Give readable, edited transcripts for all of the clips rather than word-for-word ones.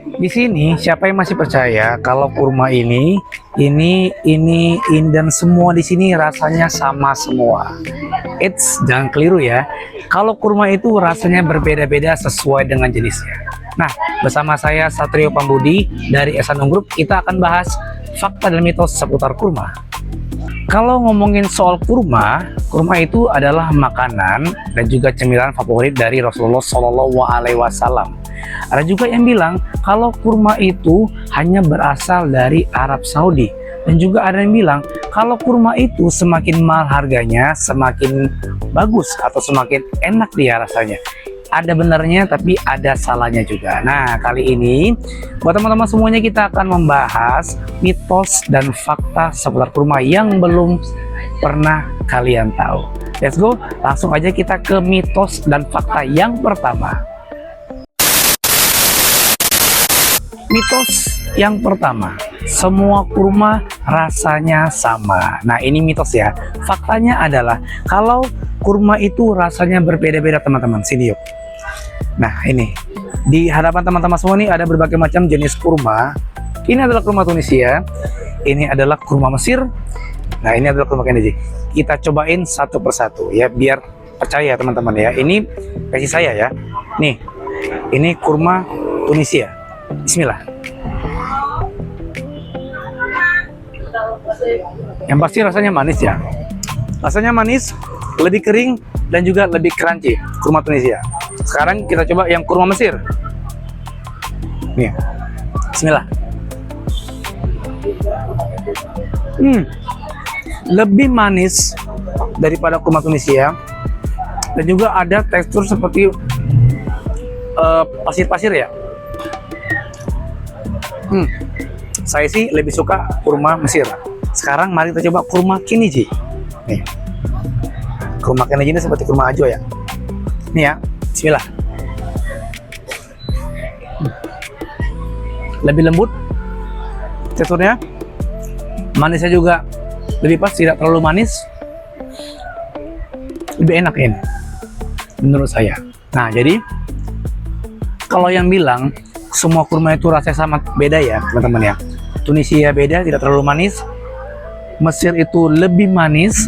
Di sini siapa yang masih percaya kalau kurma ini dan semua di sini rasanya sama semua? Jangan keliru ya. Kalau kurma itu rasanya berbeda-beda sesuai dengan jenisnya. Nah, bersama saya Satrio Pambudi dari Esanung Group, kita akan bahas fakta dan mitos seputar kurma. Kalau ngomongin soal kurma, kurma itu adalah makanan dan juga cemilan favorit dari Rasulullah Shallallahu Alaihi Wasallam. Ada juga yang bilang kalau kurma itu hanya berasal dari Arab Saudi, dan juga ada yang bilang kalau kurma itu semakin mahal harganya, semakin bagus atau semakin enak dia rasanya. Ada benarnya tapi ada salahnya juga. Nah, kali ini buat teman-teman semuanya kita akan membahas mitos dan fakta seputar kurma yang belum pernah kalian tahu. Let's go, langsung aja kita ke mitos dan fakta yang pertama. Mitos yang pertama, semua kurma rasanya sama. Nah, ini mitos ya. Faktanya adalah kalau kurma itu rasanya berbeda-beda teman-teman. Sini yuk. Nah, ini di hadapan teman-teman semua nih ada berbagai macam jenis kurma. Ini adalah kurma Tunisia, ini adalah kurma Mesir. Nah, ini adalah kurma Keniji. Kita cobain satu persatu ya, biar percaya teman-teman ya. Ini versi saya ya. Nih, ini kurma Tunisia. Bismillah. Yang pasti rasanya manis ya. Rasanya manis, lebih kering dan juga lebih crunchy kurma Tunisia. Sekarang kita coba yang kurma Mesir. Nih, bismillah. Lebih manis daripada kurma Tunisia, dan juga ada tekstur seperti pasir-pasir ya. Saya sih lebih suka kurma Mesir. Sekarang mari kita coba kurma Keniji. Nih, kurma Keniji ini seperti kurma Ajo ya. Nih ya. Bismillah. Lebih lembut teksturnya, manisnya juga lebih pas, tidak terlalu manis, lebih enak ini menurut saya. Nah, jadi kalau yang bilang semua kurma itu rasanya sama, beda ya teman-teman ya. Tunisia beda, tidak terlalu manis. Mesir itu lebih manis,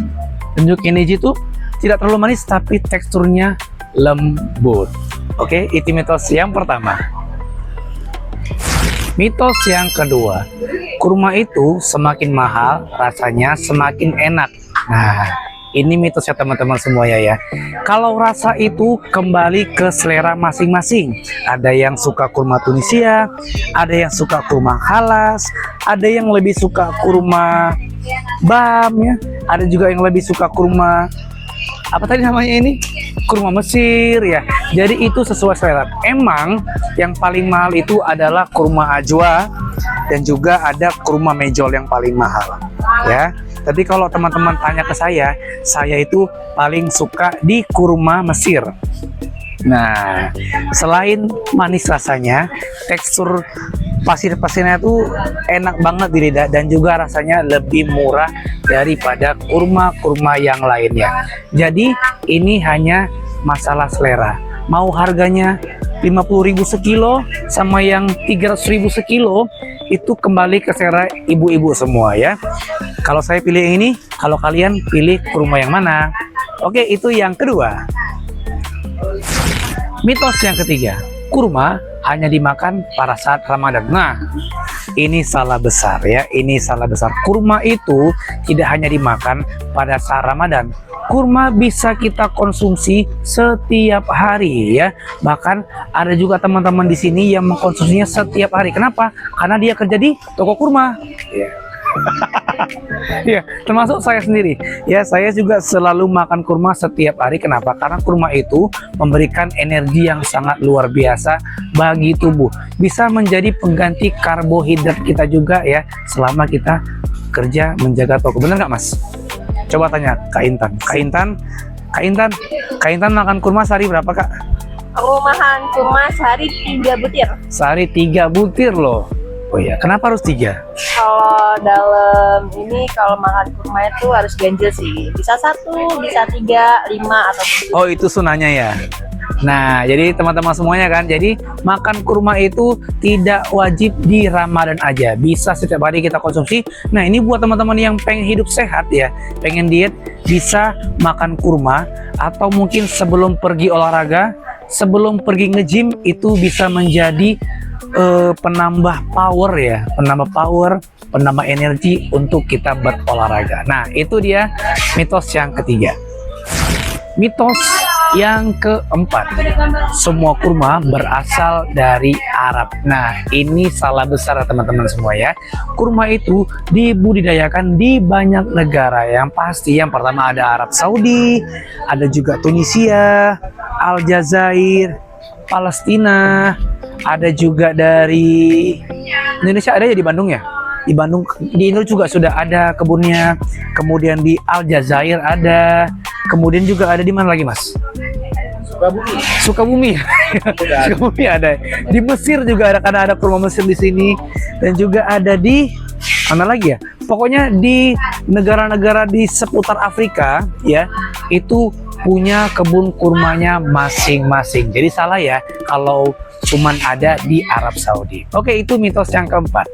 dan juga Keniji itu tidak terlalu manis tapi teksturnya lembut. Oke, itu mitos yang pertama. Mitos yang kedua, kurma itu semakin mahal rasanya semakin enak. Nah, ini mitosnya teman-teman semuanya ya. Kalau rasa itu kembali ke selera masing-masing. Ada yang suka kurma Tunisia, ada yang suka kurma Halas, ada yang lebih suka kurma Bam ya, ada juga yang lebih suka kurma apa tadi namanya ini? Kurma Mesir ya. Jadi itu sesuai selera. Emang yang paling mahal itu adalah kurma Ajwa, dan juga ada kurma Mejol yang paling mahal ya. Tapi kalau teman-teman tanya ke saya itu paling suka di kurma Mesir. Nah, selain manis rasanya, tekstur pasir-pasirnya tuh enak banget di lidah, dan juga rasanya lebih murah daripada kurma-kurma yang lainnya. Jadi ini hanya masalah selera. Mau harganya 50.000 sekilo sama yang 300.000 sekilo, itu kembali ke selera ibu-ibu semua ya. Kalau saya pilih yang ini, kalau kalian pilih kurma yang mana? Oke, itu yang kedua. Mitos yang ketiga, kurma hanya dimakan pada saat Ramadan. Nah, ini salah besar ya, ini salah besar. Kurma itu tidak hanya dimakan pada saat Ramadan. Kurma bisa kita konsumsi setiap hari ya. Bahkan ada juga teman-teman di sini yang mengkonsumsinya setiap hari. Kenapa? Karena dia kerja di toko kurma. Ya. Ya, termasuk saya sendiri. Ya, saya juga selalu makan kurma setiap hari. Kenapa? Karena kurma itu memberikan energi yang sangat luar biasa bagi tubuh. Bisa menjadi pengganti karbohidrat kita juga ya, selama kita kerja menjaga toko. Bener nggak, Mas? Coba tanya Kak Intan. Kak Intan makan kurma sehari berapa, Kak? Aku makan kurma sehari 3 butir. Sehari 3 butir loh. Oh iya, kenapa harus 3? Kalau dalam ini, kalau makan kurma itu harus ganjil sih. Bisa 1, bisa 3, 5 ataupun 7. Oh, itu sunahnya ya. Nah, jadi teman-teman semuanya kan, jadi makan kurma itu tidak wajib di Ramadan aja, bisa setiap hari kita konsumsi. Nah, ini buat teman-teman yang pengen hidup sehat ya, pengen diet, bisa makan kurma, atau mungkin sebelum pergi olahraga, sebelum pergi nge-gym, itu bisa menjadi penambah power ya, penambah energi untuk kita berolahraga. Nah, itu dia mitos yang ketiga. Mitos yang keempat, semua kurma berasal dari Arab. Nah, ini salah besar teman-teman semua ya. Kurma itu dibudidayakan di banyak negara. Yang pasti yang pertama ada Arab Saudi, ada juga Tunisia, Aljazair, Palestina, ada juga dari Indonesia, ada ya di Bandung ya. Di Bandung, di Indonesia juga sudah ada kebunnya. Kemudian di Aljazair ada. Kemudian juga ada di mana lagi, Mas? Sukabumi. Sukabumi ada. Di Mesir juga ada, karena ada kurma Mesir di sini. Dan juga ada di mana lagi ya? Pokoknya di negara-negara di seputar Afrika ya, itu punya kebun kurmanya masing-masing. Jadi salah ya kalau cuman ada di Arab Saudi. Oke, itu mitos yang keempat.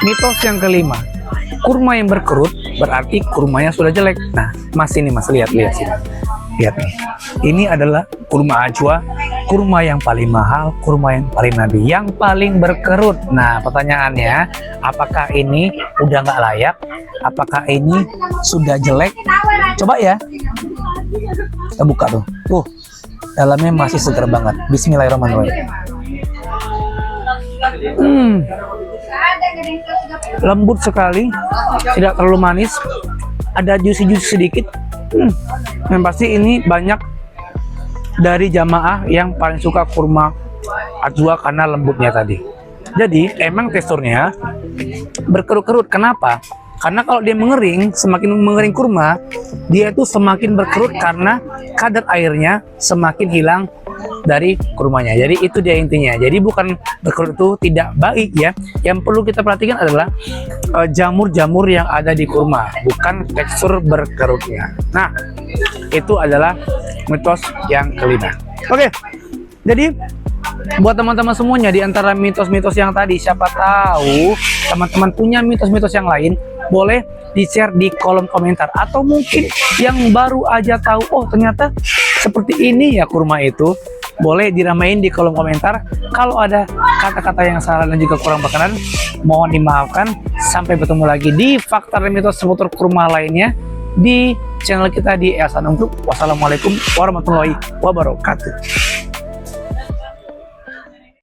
Mitos yang kelima, kurma yang berkerut berarti kurmanya sudah jelek. Nah, Mas ini Mas, lihat sini. Lihat nih. Ini adalah kurma ajwa, kurma yang paling mahal, kurma yang paling nabi, yang paling berkerut. Nah, pertanyaannya, apakah ini udah nggak layak? Apakah ini sudah jelek? Coba ya. Kita buka tuh. Tuh, dalamnya masih segar banget. Bismillahirrahmanirrahim. Lembut sekali, tidak terlalu manis, ada juicy-juicy sedikit. Yang pasti ini banyak dari jamaah yang paling suka kurma ajwa karena lembutnya tadi. Jadi emang teksturnya berkerut-kerut. Kenapa? Karena kalau dia mengering, semakin mengering kurma, dia itu semakin berkerut karena kadar airnya semakin hilang dari kurmanya. Jadi itu dia intinya. Jadi bukan berkerut itu tidak baik ya. Yang perlu kita perhatikan adalah jamur-jamur yang ada di kurma, bukan tekstur berkerutnya. Nah, itu adalah mitos yang kelima. Oke, jadi buat teman-teman semuanya, di antara mitos-mitos yang tadi, siapa tahu teman-teman punya mitos-mitos yang lain, boleh di-share di kolom komentar. Atau mungkin yang baru aja tahu, oh ternyata seperti ini ya kurma itu, boleh diramain di kolom komentar. Kalau ada kata-kata yang salah dan juga kurang berkenan, mohon dimaafkan. Sampai bertemu lagi di fakta dan mitos seputar kurma lainnya di channel kita di Ehsan Group. Wassalamualaikum warahmatullahi wabarakatuh.